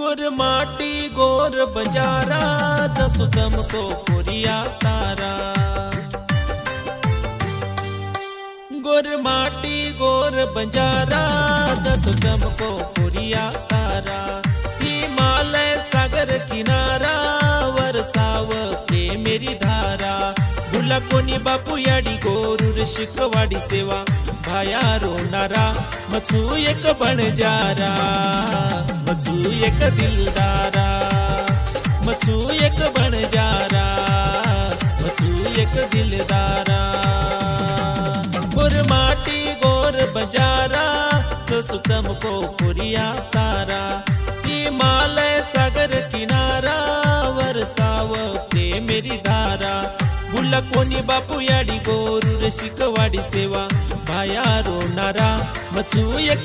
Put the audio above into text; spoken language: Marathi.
गुरमाटी गोर बंजारा जसो चमको कोरिया तारा। गुरमाटी गोर बंजारा जसो चमको कोरिया तारा। हिमालय सागर किनारा वरसाव मेरी धारा। भुला कोणी बापू याडी गोरूर शिकवाडी सेवा भाया रोनारा। मचू एक बणजारा मचू एक दिलदारा। मचू एक बणजारा मचू एक दिलदारा। गुरमाटी गोर बंजारा जसो चमको कोरिया तारा। हिमालय सागर किनारा वरसाव मेरी धारा। भुला कोणी बापू याडी गोरूर शिकवाडी सेवा भाया रोनारा। मचू एक